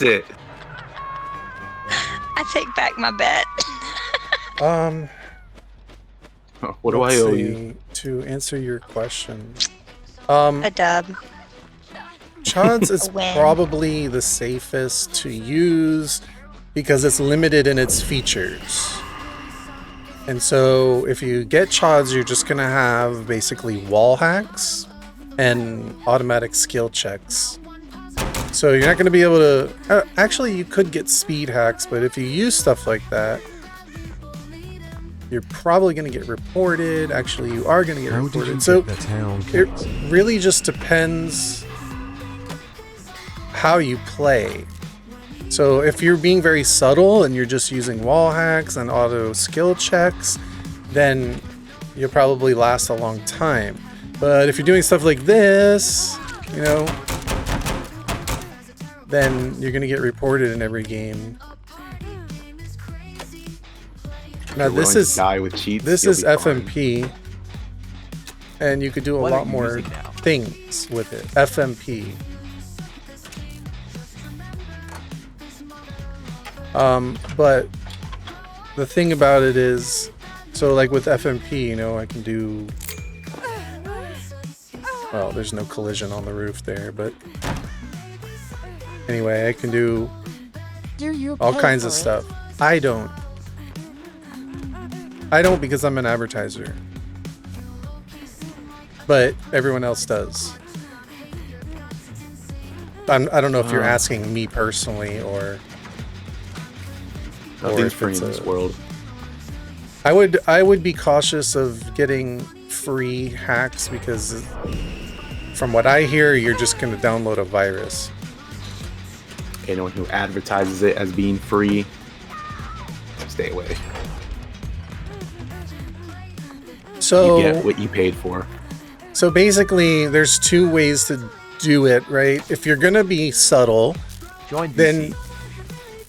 it. I take back my bet. What do I owe you? To answer your question, A dub. Chods is A win. probably the safest to use because it's limited in its features. And so if you get Chods, you're just gonna have basically wall hacks and automatic skill checks. So you're not gonna be able to... actually, you could get speed hacks, but if you use stuff like that, you're probably gonna get reported. Actually, you are gonna get reported. So it really just depends how you play. So if you're being very subtle and you're just using wall hacks and auto skill checks, then you'll probably last a long time. But if you're doing stuff like this, you know, then you're gonna get reported in every game. Now this is FMP, and you could do a lot more things with it. FMP. But the thing about it is, so like with FMP, you know, I can do, well, there's no collision on the roof there, but anyway, I can do all kinds of stuff. I don't because I'm an advertiser, but everyone else does. I don't know if you're asking me personally or... Nothing's free in this world. I would be cautious of getting free hacks because from what I hear, you're just going to download a virus. Anyone who advertises it as being free, stay away. So you get what you paid for. So basically, there's two ways to do it, right? If you're going to be subtle, then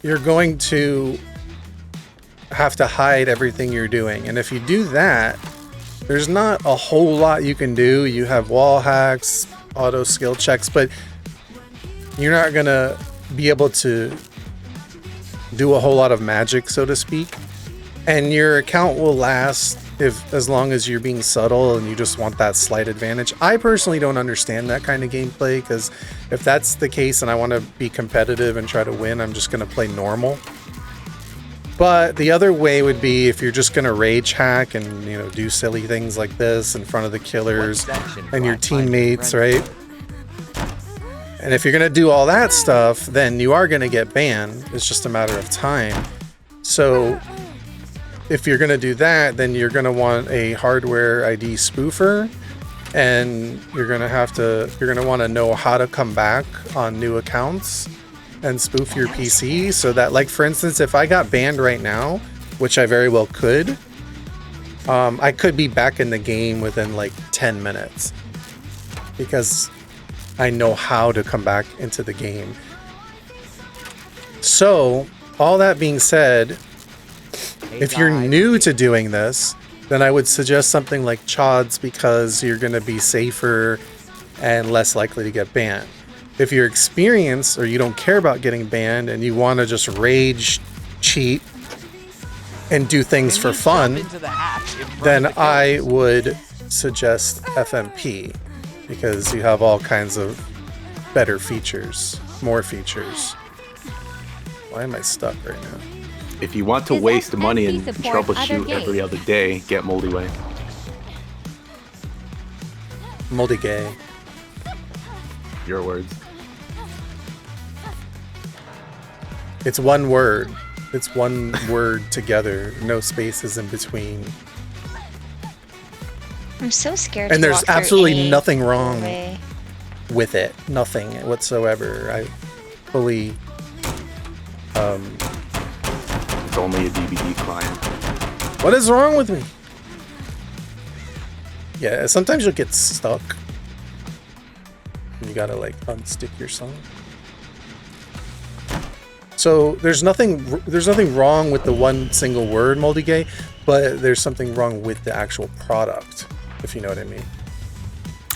you're going to have to hide everything you're doing. And if you do that, there's not a whole lot you can do. You have wall hacks, auto skill checks, but you're not gonna be able to do a whole lot of magic, so to speak. And your account will last as long as you're being subtle and you just want that slight advantage. I personally don't understand that kind of gameplay, because if that's the case and I want to be competitive and try to win, I'm just gonna play normal. But the other way would be if you're just gonna rage hack and, you know, do silly things like this in front of the killers and your teammates, right? And if you're gonna do all that stuff, then you are gonna get banned. It's just a matter of time. So if you're gonna do that, then you're gonna want a hardware ID spoofer, and you're gonna want to know how to come back on new accounts and spoof your PC, so that, like, for instance, if I got banned right now, which I very well could, I could be back in the game within like 10 minutes because I know how to come back into the game. So all that being said, if you're new to doing this, then I would suggest something like Chods, because you're going to be safer and less likely to get banned. If you're experienced or you don't care about getting banned and you want to just rage, cheat, and do things for fun, then I would suggest FMP, because you have all kinds of better features, more features. Why am I stuck right now? If you want to waste money and troubleshoot every other day, get Moldy Way. Moldy Gay. Your words. It's one word. It's one word together. No spaces in between. I'm so scared. And to there's walk absolutely through nothing wrong way. with it. Nothing whatsoever. I fully... It's only a DVD client. What is wrong with me? Yeah, sometimes you'll get stuck. You gotta, like, unstick your song. So there's nothing wrong with the one single word, Moldy Gay, but there's something wrong with the actual product, if you know what I mean.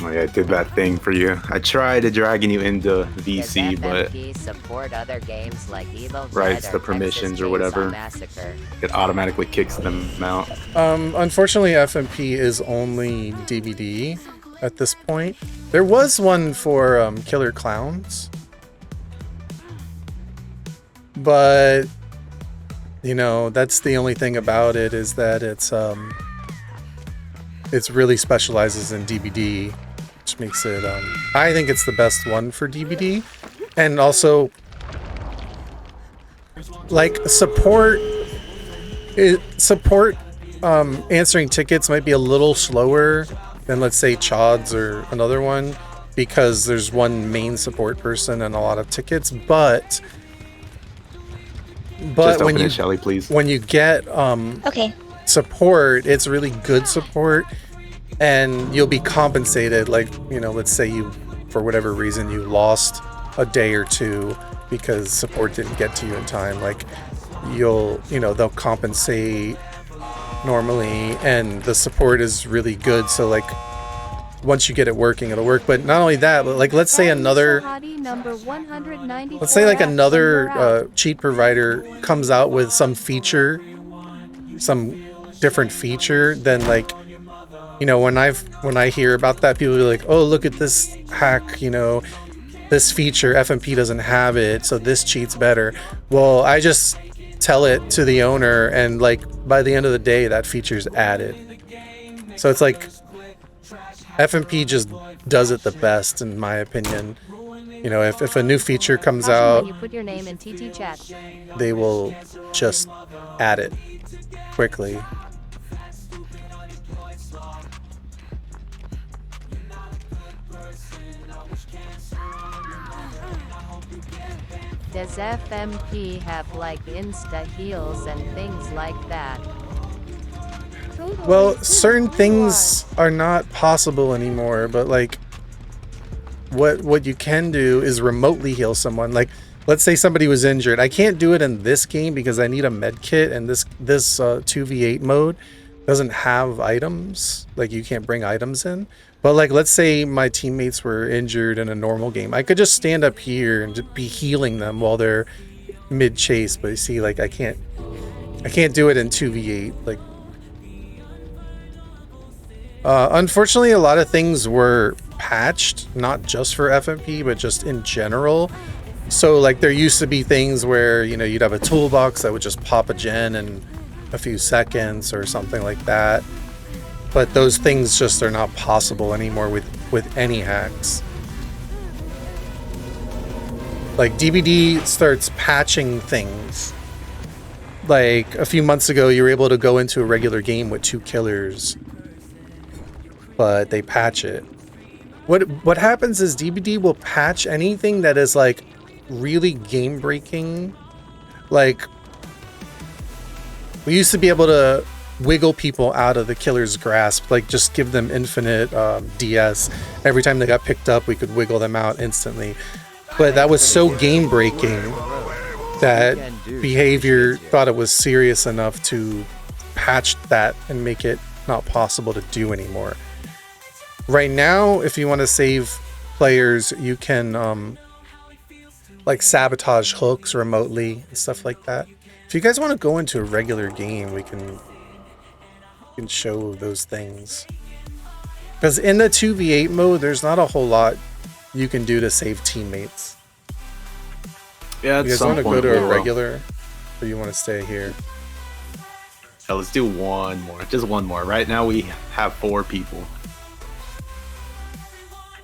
Oh yeah, I did that thing for you. I tried dragging you into VC, Does but FMP support other games like Evil rights Dead to or Texas permissions or Chainsaw whatever, Massacre? it automatically kicks them out. Unfortunately, FMP is only DVD at this point. There was one for Killer Clowns, but you know, that's the only thing about it, is that it's really specializes in DVD, which makes it I think it's the best one for DVD. And also, like, support answering tickets might be a little slower than, let's say, Chod's or another one, because there's one main support person and a lot of tickets. But Just open it, Shelly, please. when you get Okay. support, it's really good support, and you'll be compensated. Like, you know, let's say you, for whatever reason, you lost a day or two because support didn't get to you in time. Like, they'll compensate normally, and the support is really good. So, like, once you get it working, it'll work. But not only that, but like, let's say another cheat provider comes out with some feature, some different feature, then, like, you know, when I hear about that, people are like, oh, look at this hack, you know, this feature, FMP doesn't have it, so this cheat's better. Well, I just tell it to the owner, and like, by the end of the day, that feature's added. So it's like, FMP just does it the best, in my opinion. You know, if a new feature comes out, You put your name in TT chat. they will just add it quickly. Does FMP have like Insta heals and things like that? Well, certain things are not possible anymore, but like, what you can do is remotely heal someone. Like, let's say somebody was injured. I can't do it in this game because I need a med kit, and this 2v8 mode doesn't have items. Like, you can't bring items in. But like, let's say my teammates were injured in a normal game. I could just stand up here and just be healing them while they're mid chase. But you see, like, I can't do it in 2v8. Like, unfortunately, a lot of things were patched, not just for FMP, but just in general. So like, there used to be things where, you know, you'd have a toolbox that would just pop a gen in a few seconds or something like that. But those things just are not possible anymore with any hacks. Like, DBD starts patching things. Like, a few months ago, you were able to go into a regular game with 2 killers, but they patch it. What happens is DBD will patch anything that is like really game breaking. Like, we used to be able to wiggle people out of the killer's grasp, like just give them infinite DS. Every time they got picked up, we could wiggle them out instantly. But that was so game breaking that Behavior thought it was serious enough to patch that and make it not possible to do anymore. Right now, if you want to save players, you can like sabotage hooks remotely and stuff like that. If you guys want to go into a regular game, we can show those things. Because in the 2v8 mode, there's not a whole lot you can do to save teammates. Yeah, you guys want to go to a regular, or you want to stay here? Yeah, let's do one more. Just one more. Right now we have 4 people.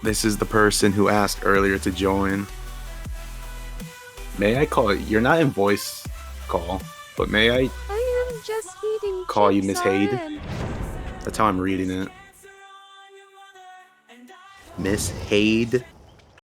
This is the person who asked earlier to join. May I call it? You're not in voice call, but may I am just eating call you Miss Hade? That's how I'm reading it. Miss Hade.